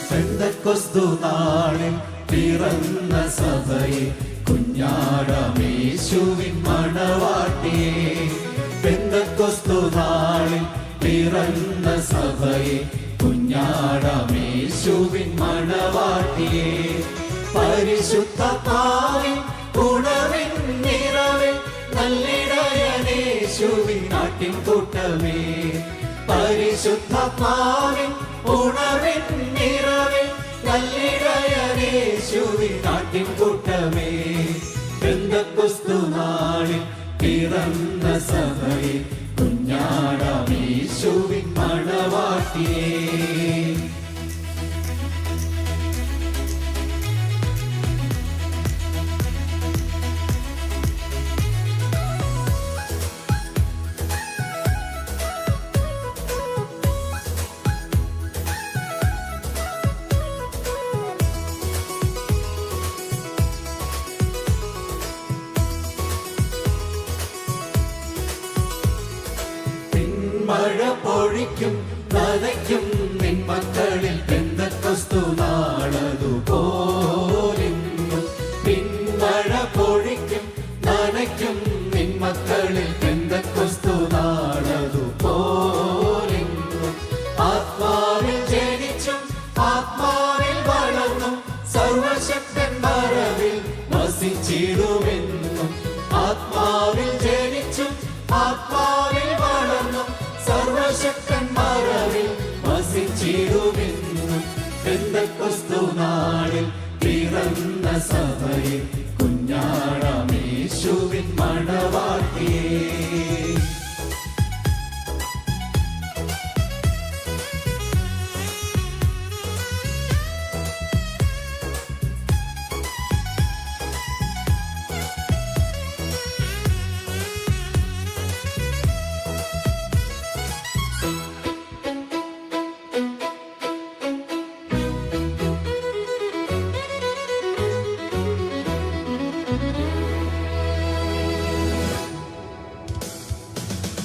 പെന്തക്കോസ്തു നാളിൽ പിറന്ന സഭയെ കുഞ്ഞാടമേശുവിൻ മണവാട്ടിയെ. പെന്തക്കോസ്തു നാളിൽ പിറന്ന സഭയെ കുഞ്ഞാടമേശുവിൻ മണവാട്ടിയെ. പരിശുദ്ധാത്മാവിൻ ഉണർവിൻ നിറവിൽ നല്ലിടയനേശുവിൻ ആട്ടിൻകൂട്ടമേ. പരിശുദ്ധാത്മാവിൻ ഉണർവിൻ നിറവിൽ നല്ലിടയനേശുവിൻ ആട്ടിൻകൂട്ടമേ. പെന്തക്കോസ്തു നാളിൽ പിറന്ന സഭയെ കുഞ്ഞാടമേശുവിൻ മണവാട്ടിയെ. മഴ പൊഴിക്കും നനയ്ക്കും നിൻ മക്കളിൽ പെന്തക്കോസ്തു നാളതുപോലെന്നും. പിൻമഴ പൊഴിക്കും നനയ്ക്കും നിൻ മക്കളിൽ പെന്തക്കോസ്തു നാളതുപോലെന്നും. ആത്മാവിൽ ജനിച്ചും ആത്മാവിൽ വളർന്നും സർവശക്തൻ മറവിൽ വസിച്ചിടുമെന്നും. ആത്മാവിൽ ജനിച്ചും ആത്മാവിൽ വളർന്നും സർവശക്തൻ മറവിൽ വസിച്ചിടുമെന്നും. പെന്തക്കോസ്തു നാളിൽ പിറന്ന സഭയെ കുഞ്ഞാടമേശുവിൻ മണവാട്ടിയെ.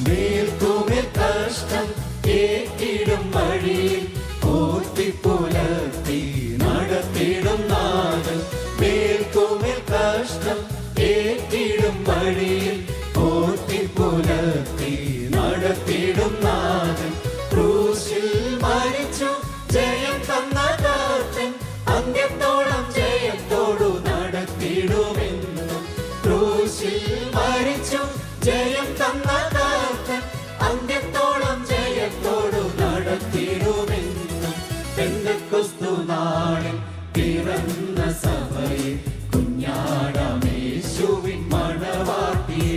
മേൽക്കുമേൽ കഷ്ടം ഏറ്റിടും വഴിയിൽ ഓർത്തിപ്പുലർത്തി നടത്തിടും നാഥൻ. മേൽക്കുമേൽ കഷ്ടം ഏറ്റിടും വഴിയിൽ ഓർത്തിപ്പുലർത്തി നടത്തിടും നാഥൻ. ക്രൂശിൽ മരിച്ചു ജയം തന്ന കർത്തൻ അന്ത്യത്തോളം ജയത്തോടു നടത്തിടുമെന്നും. ക്രൂശിൽ മരിച്ചു ജയം തന്ന കർത്തൻ അന്ത്യത്തോളം ജയത്തോടു നടത്തിടുമെന്നും. പെന്തക്കോസ്തു നാളിൽ പിറന്ന സഭയെ കുഞ്ഞാടമേശുവിൻ മണവാട്ടിയെ.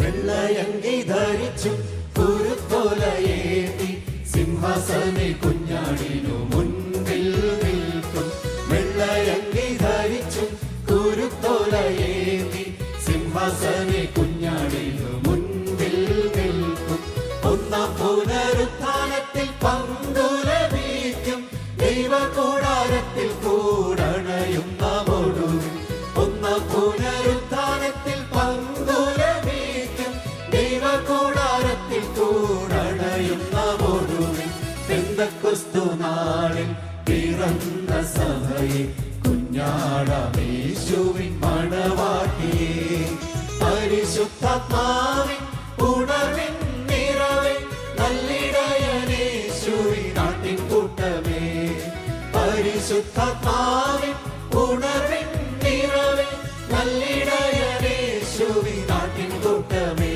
വെള്ളയങ്കി ധരിച്ചും കുരുത്തോലയേന്തി സിംഹാസനെ കുഞ്ഞാടിനു മുൻപിൽ നിൽക്കും. വെള്ളയങ്കി ധരിച്ചും കുരുത്തോലയേന്തി സിംഹാസനെ കുഞ്ഞാടിനു മുൻപിൽ നിൽക്കും. ഒന്നാം പുനരുത്ഥാനത്തിൽ പങ്കു ലഭിക്കും ദൈവകൂടാരത്തിൽ കൂടണയും നാം ഒടുവിൽ. ഒന്നാം പുനരുത്ഥാനത്തിൽ പങ്കു ലഭിക്കും ദൈവകൂടാരത്തിൽ കൂടണയും നാം ഒടുവിൽ. പെന്തക്കോസ്തു നാളിൽ പിറന്ന സഭയെ കുഞ്ഞാടമേശുവിൻ മണവാട്ടിയെ. പരിശുദ്ധാത്മാവിൻ ഉണർവിൻ നിറവിൽ നല്ലിടയനേശുവിൻ ആട്ടിൻകൂട്ടമേ. പരിശുദ്ധാത്മാവിൻ ഉണർവിൻ നിറവിൽ നല്ലിടയനേശുവിൻ ആട്ടിൻകൂട്ടമേ.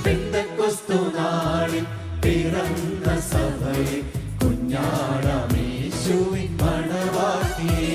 പെന്തക്കോസ്തു നാളിൽ പിറന്ന സഭയെ കുഞ്ഞാടമേശുവിൻ മണവാട്ടിയെ.